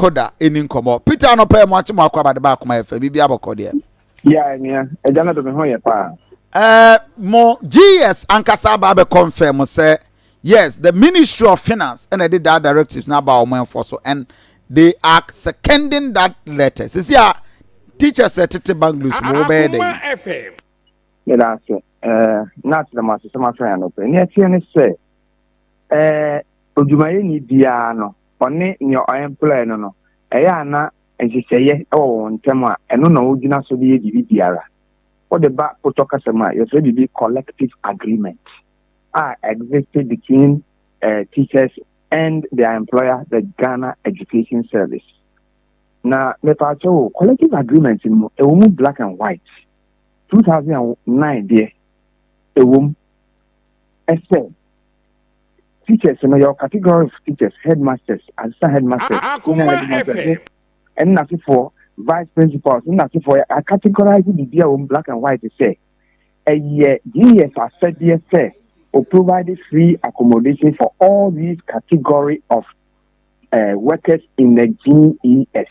Koda in incomo. Peter no pay much more about the back my baby abokodia. Yeah, I don't know to be home pa. More GS Ankasa Babe confirm say yes, the Ministry of Finance and I did that directives now about my enforcer and they are seconding that letter. See ya teachers at the bungalows more bad. Yeah, that's it. Not the master, some friend open. Yet, you say, Ojumaye ni biano, on your employer no. Ayana, and she say, yes, oh, on Tema, and no, Ujina so be diara. What the back Potokasama, you said be collective agreement. Existed between teachers and their employer, the Ghana Education Service. Now, the collective agreement in a woman black and white. 2009, dear, a woman, said, teachers, your category of teachers, headmasters, assistant headmasters, and nothing for vice principals, and nothing for a categorizing the dear woman black and white to say, a year, GS, I said, dear, say, or provided free accommodation for all these category of workers in the GES.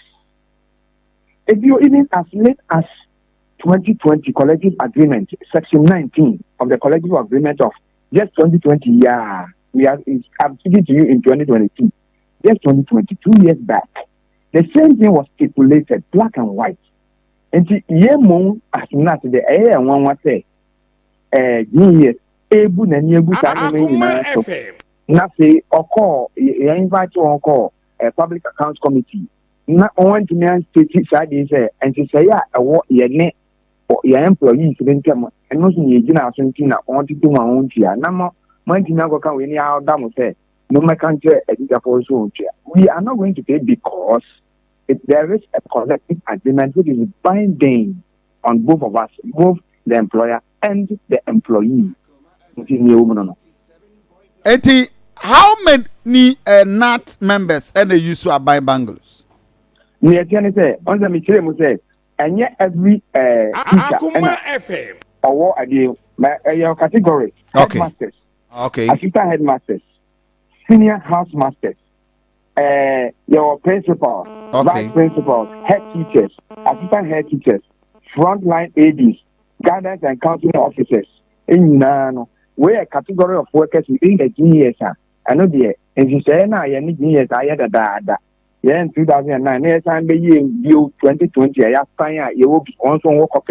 If you even as late as 2020 collective agreement, section 19 of the collective agreement of just 2020, I'm speaking to you in 2022, just 2020, 2 years back, the same thing was stipulated, black and white. And the as not the air and one was say, GES, able and able to say, or call, you invite you on call a public accounts committee. Not on to me and state side is and to say, what your employees didn't come and not in the Argentina wanted to do my own chair. Number one thing I go come in our dam say, no, my country, we are not going to pay because there is a collective agreement which is binding on both of us, both the employer and the employee. How many NAT members and they used to buy bungalows? Near say, on the material say, and yet every teacher or your category, headmasters, assistant headmasters, senior housemasters, your principal, vice principals, head teachers, assistant head teachers, frontline ADs, guidance and counseling officers. In where a category of workers within the GES. I know the and you say now you need GES. I had that. Yeah, in 2009, next time the year 2020, I have time you will be also work up.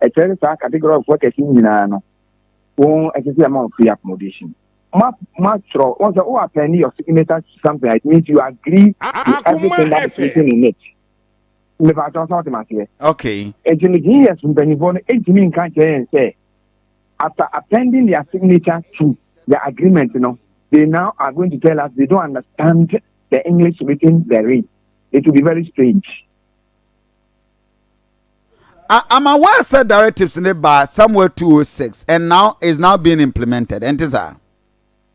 A category of workers in Minano won't excessive amount of free accommodation. Much also, a penny of signature something. It means you agree with everything that is written in it. Okay. And in the GES, when you want 18 countries and say, after appending their signature to the agreement, they now are going to tell us they don't understand the English written therein. It will be very strange. I'm aware said directives in the bar somewhere 206 and now is now being implemented. And is that?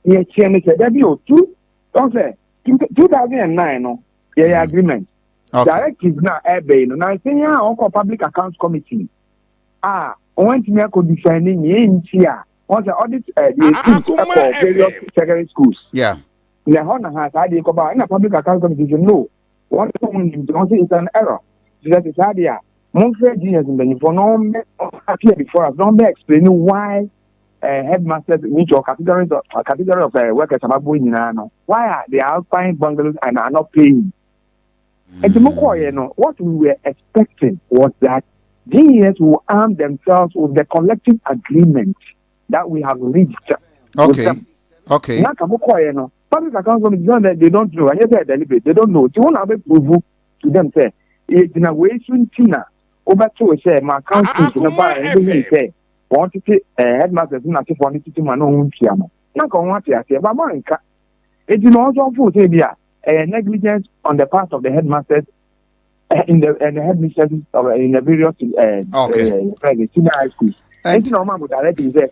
Yes, there be two. Don't say 2009. Agreement. Okay. Directives now airway. Now senior Uncle Public Accounts Committee. When me could defending here. Once the audit the various secondary schools. Yeah. The Honor has idea about in a public account committee. No, one is an error. That is idea. Most genius in the for no appear before us. Don't be explaining why headmasters need your category of workers about going now. Why are they buying bungalows and are not paying? And what we were expecting was that GES will arm themselves with the collective agreement that we have reached. Okay. Okay. Public accounts committee, they don't know. And yet deliberate. They don't know. You want to prove to them say, it's in a way soon Tina. Over to say my account in a bar and say, want to say headmasters not to for to my own piano. Not on what I say, but Monica. It's also for negligence on the part of the headmasters in the headmasters in the various senior high schools. And you know, Mamma directly says,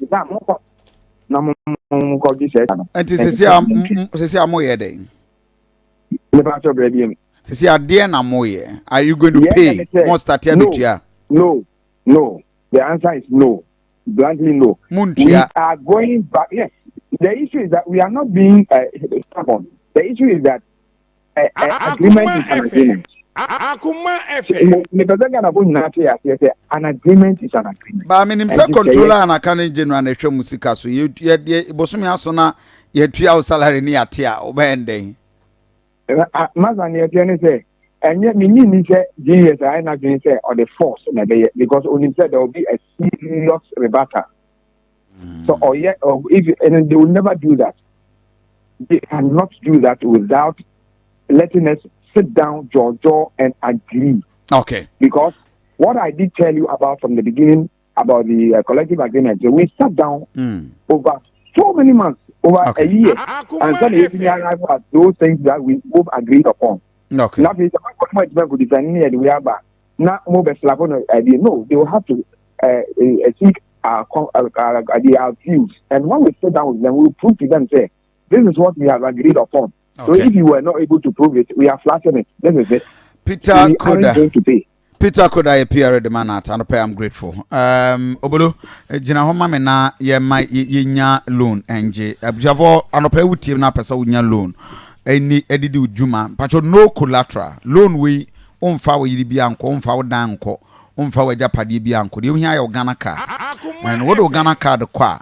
no, and to say, I'm more day. To see a dear Namoye, are you going to pay most at No. The answer is no. Bluntly, no. We are going back. Yes. The issue is that we are not being stubborn. The issue is that agreement is an agreement. Akoma efe. Me pese ga na bo nyina te ya say an agreement is an agreement. Ba minim se controller and account general na hwe musika so ye bosomi aso na ye tua salary ni ate a obenden. Mazan ye tell say enye me ni say GS I na doing say or the force na be because only said there will be a serious rebuttal. So or if and they will never do that. They cannot do that without letting us sit down, jaw, and agree. Okay. Because what I did tell you about from the beginning about the collective agreement, we sat down over so many months, over a year, and suddenly arrived at those things that we both agreed upon. Okay. Now, it's a good design here. We are back. Now, no, they will have to seek our views. And when we sit down with them, we will prove to them, say, this is what we have agreed upon. Okay. So if you were not able to prove it, we are flashing it. This is it. Peter Koda. Peter Koda, PR the man at and I'm grateful. Obolo, Jina Homa mena ye my yinya loan NJ. Javo anope uti na pesa unya loan. Any edidu juma. Pacho no collateral. Loan we umfa we yibi anko, umfa we danko, umfa we japadi bi anko. Di unya ya Ghana card. Man, what Ghana card kwa?